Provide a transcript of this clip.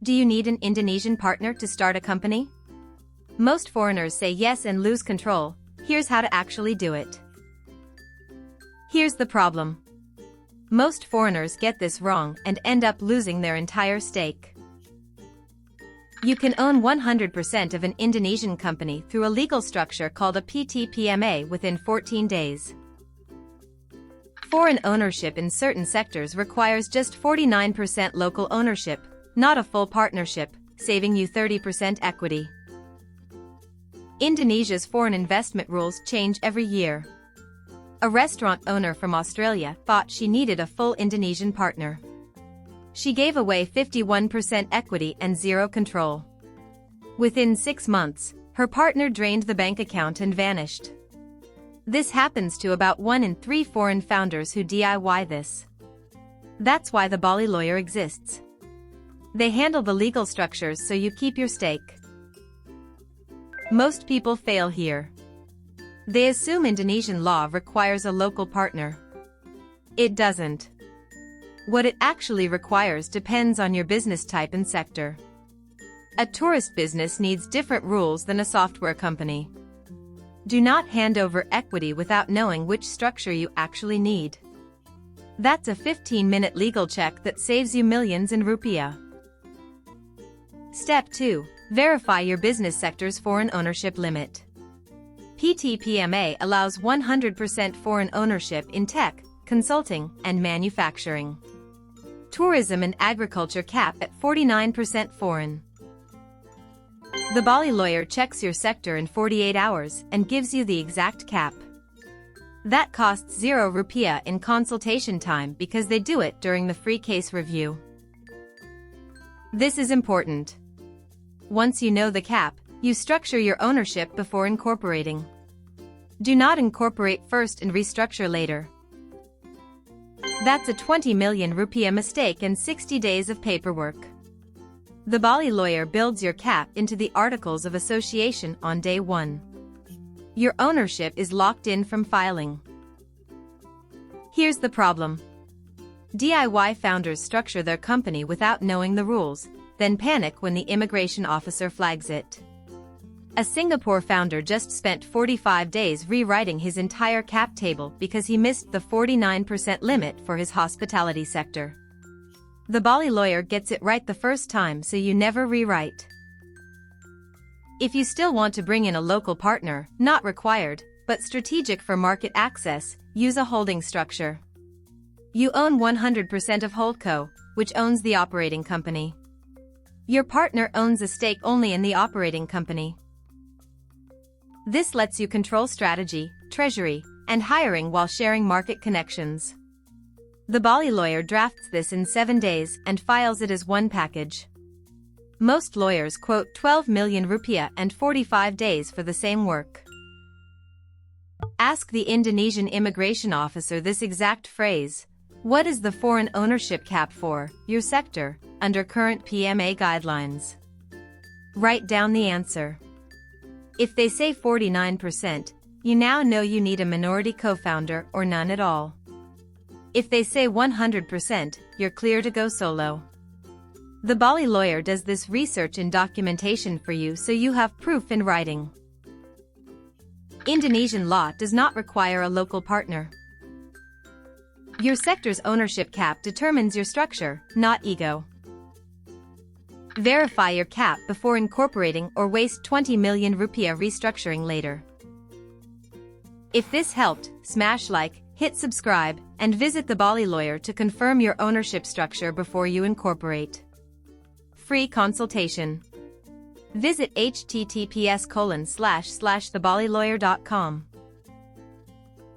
Do you need an Indonesian partner to start a company? Most foreigners say yes and lose control. Here's how to actually do it. Here's the problem. Most foreigners get this wrong and end up losing their entire stake. You can own 100% of an Indonesian company through a legal structure called a PT-PMA within 14 days. Foreign ownership in certain sectors requires just 49% local ownership, not a full partnership, saving you 30% equity. Indonesia's foreign investment rules change every year. A restaurant owner from Australia thought she needed a full Indonesian partner. She gave away 51% equity and zero control. Within 6 months, her partner drained the bank account and vanished. This happens to about 1 in 3 foreign founders who DIY this. That's why the Bali lawyer exists. They handle the legal structures so you keep your stake. Most people fail here. They assume Indonesian law requires a local partner. It doesn't. What it actually requires depends on your business type and sector. A tourist business needs different rules than a software company. Do not hand over equity without knowing which structure you actually need. That's a 15-minute legal check that saves you millions in rupiah. Step 2. Verify your business sector's foreign ownership limit. PT-PMA allows 100% foreign ownership in tech, consulting, and manufacturing. Tourism and agriculture cap at 49% foreign. The Bali lawyer checks your sector in 48 hours and gives you the exact cap. That costs 0 rupiah in consultation time because they do it during the free case review. This is important. Once you know the cap, you structure your ownership before incorporating. Do not incorporate first and restructure later. That's a 20 million rupiah mistake and 60 days of paperwork. The Bali lawyer builds your cap into the Articles of Association on day 1. Your ownership is locked in from filing. Here's the problem. DIY founders structure their company without knowing the rules, then panic when the immigration officer flags it. A Singapore founder just spent 45 days rewriting his entire cap table because he missed the 49% limit for his hospitality sector. The Bali lawyer gets it right the first time, so you never rewrite. If you still want to bring in a local partner, not required, but strategic for market access, use a holding structure. You own 100% of HoldCo, which owns the operating company. Your partner owns a stake only in the operating company. This lets you control strategy, treasury, and hiring while sharing market connections. The Bali lawyer drafts this in 7 days and files it as one package. Most lawyers quote 12 million rupiah and 45 days for the same work. Ask the Indonesian immigration officer this exact phrase. What is the foreign ownership cap for your sector under current PMA guidelines? Write down the answer. If they say 49%, you now know you need a minority co-founder or none at all. If they say 100%, you're clear to go solo. The Bali lawyer does this research and documentation for you so you have proof in writing. Indonesian law does not require a local partner. Your sector's ownership cap determines your structure, not ego. Verify your cap before incorporating or waste 20 million rupiah restructuring later. If this helped, smash like, hit subscribe, and visit the Bali lawyer to confirm your ownership structure before you incorporate. Free consultation. Visit https://thebalilawyer.com.